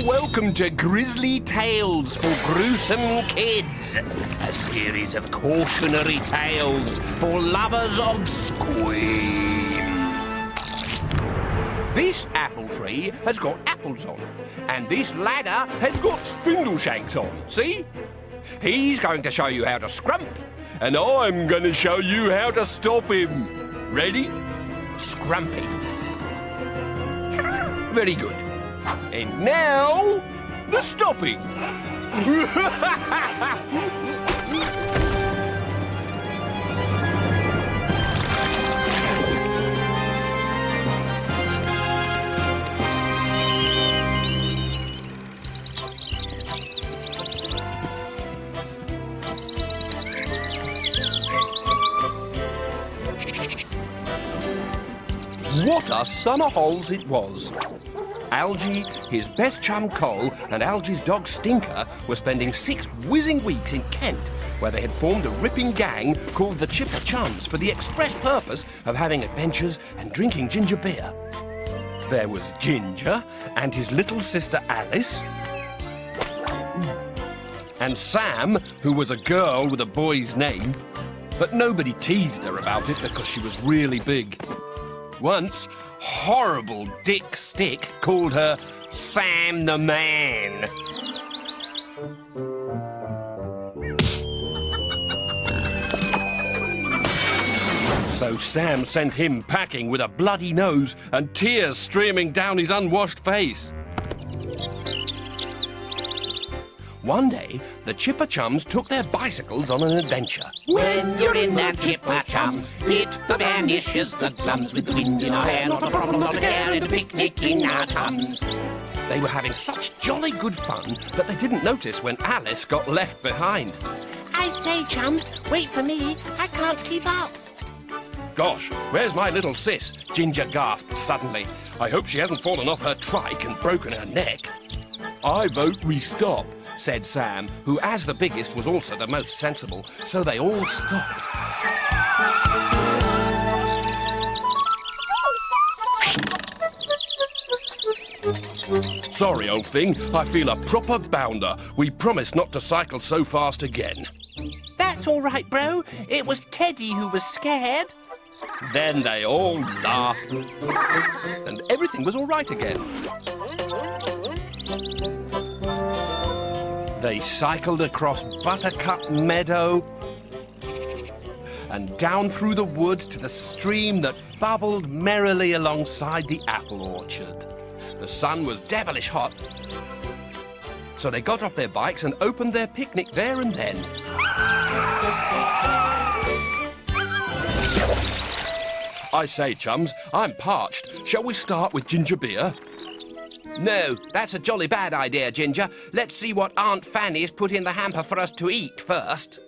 welcome to Grizzly Tales for Gruesome Kids, a series of cautionary tales for lovers of scream. This apple tree has got apples on, and this ladder has got spindle shanks on, see? He's going to show you how to scrump, and I'm going to show you how to stop him. Ready? Scrumping. Very good. And now, the stopping. What a summer holes it was. Algy, his best chum Cole, and Algy's dog Stinker were spending 6 whizzing weeks in Kent, where they had formed a ripping gang called the Chums for the express purpose of having adventures and drinking ginger beer. There was Ginger and his little sister Alice, and Sam, who was a girl with a boy's name, but nobody teased her about it because she was really big. Once, horrible Dick Stick called her Sam the Man. So Sam sent him packing with a bloody nose and tears streaming down his unwashed face. One day, the Chums took their bicycles on an adventure. When you're in that Chums, it vanishes the glums with the wind in our hair. Not a problem, not a care, and a picnic in our tums. They were having such jolly good fun that they didn't notice when Alice got left behind. I say, Chums, wait for me. I can't keep up. Gosh, where's my little sis? Ginger gasped suddenly. I hope she hasn't fallen off her trike and broken her neck. I vote we stop, said Sam, who, as the biggest, was also the most sensible, so they all stopped. Sorry, old thing, I feel a proper bounder. We promised not to cycle so fast again. That's all right, bro. It was Teddy who was scared. Then they all laughed, and everything was all right again. They cycled across Buttercup Meadow and down through the wood to the stream that bubbled merrily alongside the apple orchard. The sun was devilish hot, so they got off their bikes and opened their picnic there and then. I say, chums, I'm parched. Shall we start with ginger beer? No, that's a jolly bad idea, Ginger. Let's see what Aunt Fanny's put in the hamper for us to eat first.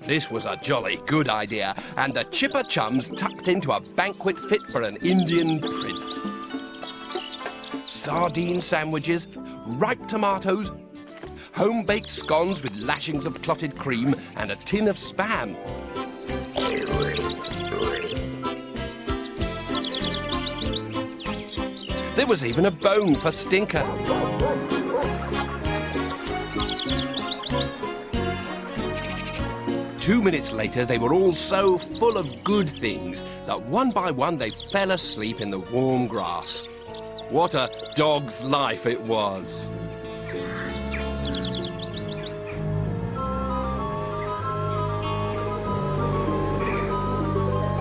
This was a jolly good idea, and the Chums tucked into a banquet fit for an Indian prince. Sardine sandwiches, ripe tomatoes, home-baked scones with lashings of clotted cream, and a tin of Spam. There was even a bone for Stinker. Two minutes later, they were all so full of good things that one by one they fell asleep in the warm grass. What a dog's life it was.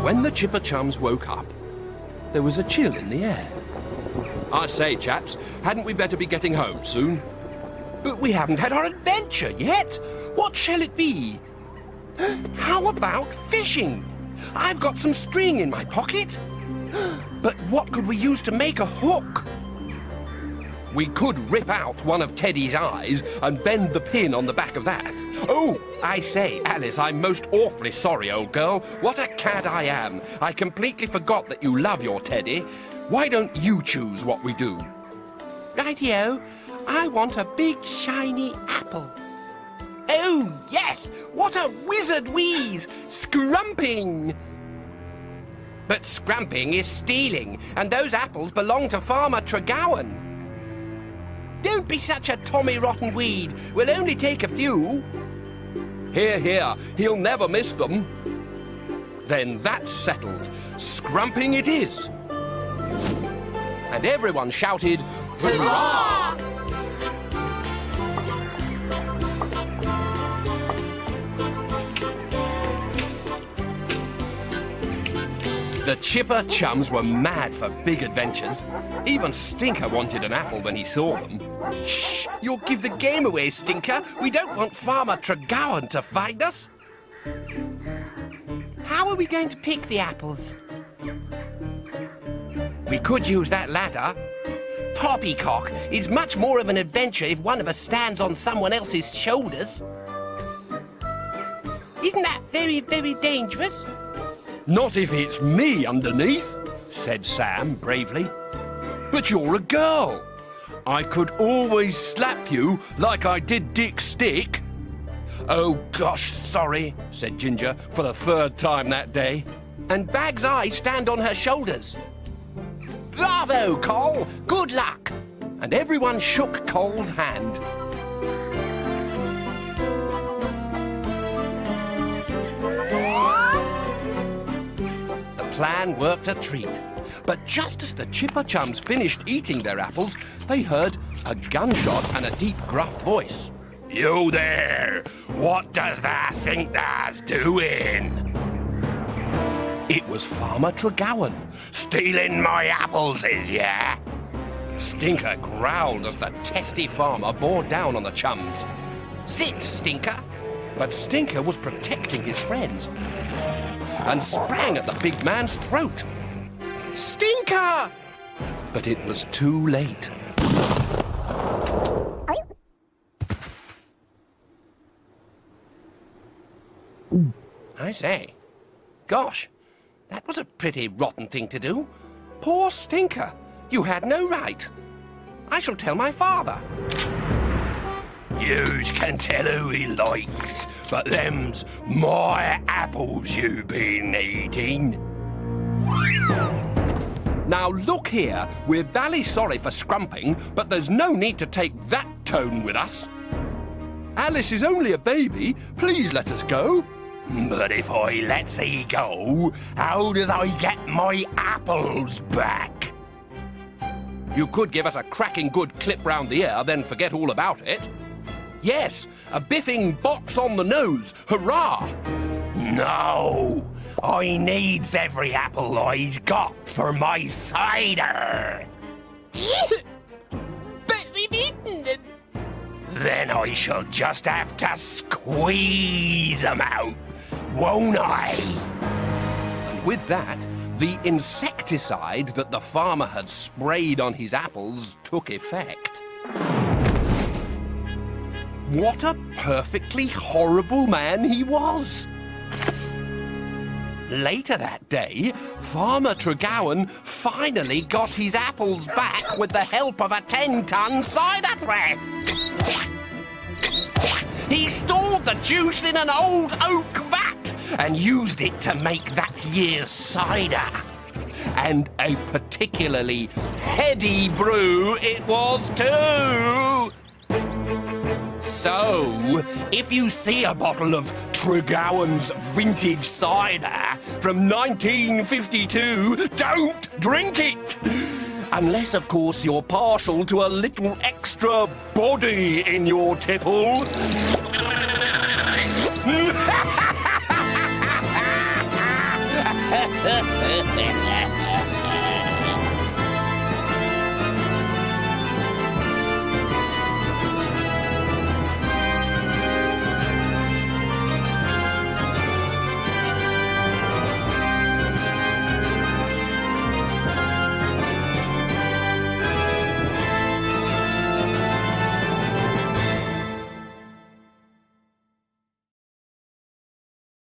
When the Chums woke up, there was a chill in the air. I say, chaps, hadn't we better be getting home soon? But we haven't had our adventure yet. What shall it be? How about fishing? I've got some string in my pocket. But what could we use to make a hook? We could rip out one of Teddy's eyes and bend the pin on the back of that. Oh, I say, Alice, I'm most awfully sorry, old girl. What a cad I am. I completely forgot that you love your Teddy. Why don't you choose what we do? Rightio. I want a big, shiny apple. Oh, yes! What a wizard wheeze! Scrumping! But scrumping is stealing, and those apples belong to Farmer Tregowan. Don't be such a Tommy Rotten weed. We'll only take a few. Here, here, he'll never miss them. Then that's settled. Scrumping it is. And everyone shouted, "Hurrah!" The chipper chums were mad for big adventures. Even Stinker wanted an apple when he saw them. Shh! You'll give the game away, Stinker. We don't want Farmer Tregowan to find us. How are we going to pick the apples? We could use that ladder. Poppycock, it's much more of an adventure if one of us stands on someone else's shoulders. Isn't that very, very dangerous? Not if it's me underneath, said Sam bravely. But you're a girl. I could always slap you like I did Dick Stick. Oh, gosh, sorry, said Ginger for the third time that day. And Bag's eyes stand on her shoulders. Bravo, Cole! Good luck! And everyone shook Cole's hand. The plan worked a treat. But just as the chipper chums finished eating their apples, they heard a gunshot and a deep, gruff voice. You there! What does thou think thou's doing? It was Farmer Tregowan. Stealing my apples, is ya? Stinker growled as the testy farmer bore down on the chums. Sit, Stinker! But Stinker was protecting his friends and sprang at the big man's throat. Stinker! But it was too late. I say, gosh, that was a pretty rotten thing to do. Poor Stinker. You had no right. I shall tell my father. Yous can tell who he likes, but them's my apples you been eating. Now look here, we're bally sorry for Scrumping, but there's no need to take that tone with us. Alice is only a baby. Please let us go. But if I lets he go, how does I get my apples back? You could give us a cracking good clip round the ear, then forget all about it. Yes, a biffing box on the nose. Hurrah! No, I needs every apple I's got for my cider. But we've eaten them. Then I shall just have to squeeze 'em out, won't I? And with that, the insecticide that the farmer had sprayed on his apples took effect. What a perfectly horrible man he was! Later that day, Farmer Tregowan finally got his apples back with the help of a 10-ton cider press. He stored the juice in an old oak vat and used it to make that year's cider. And a particularly heady brew it was too. So, if you see a bottle of Tregowan's vintage cider from 1952, don't drink it! Unless, of course, you're partial to a little extra body in your tipple.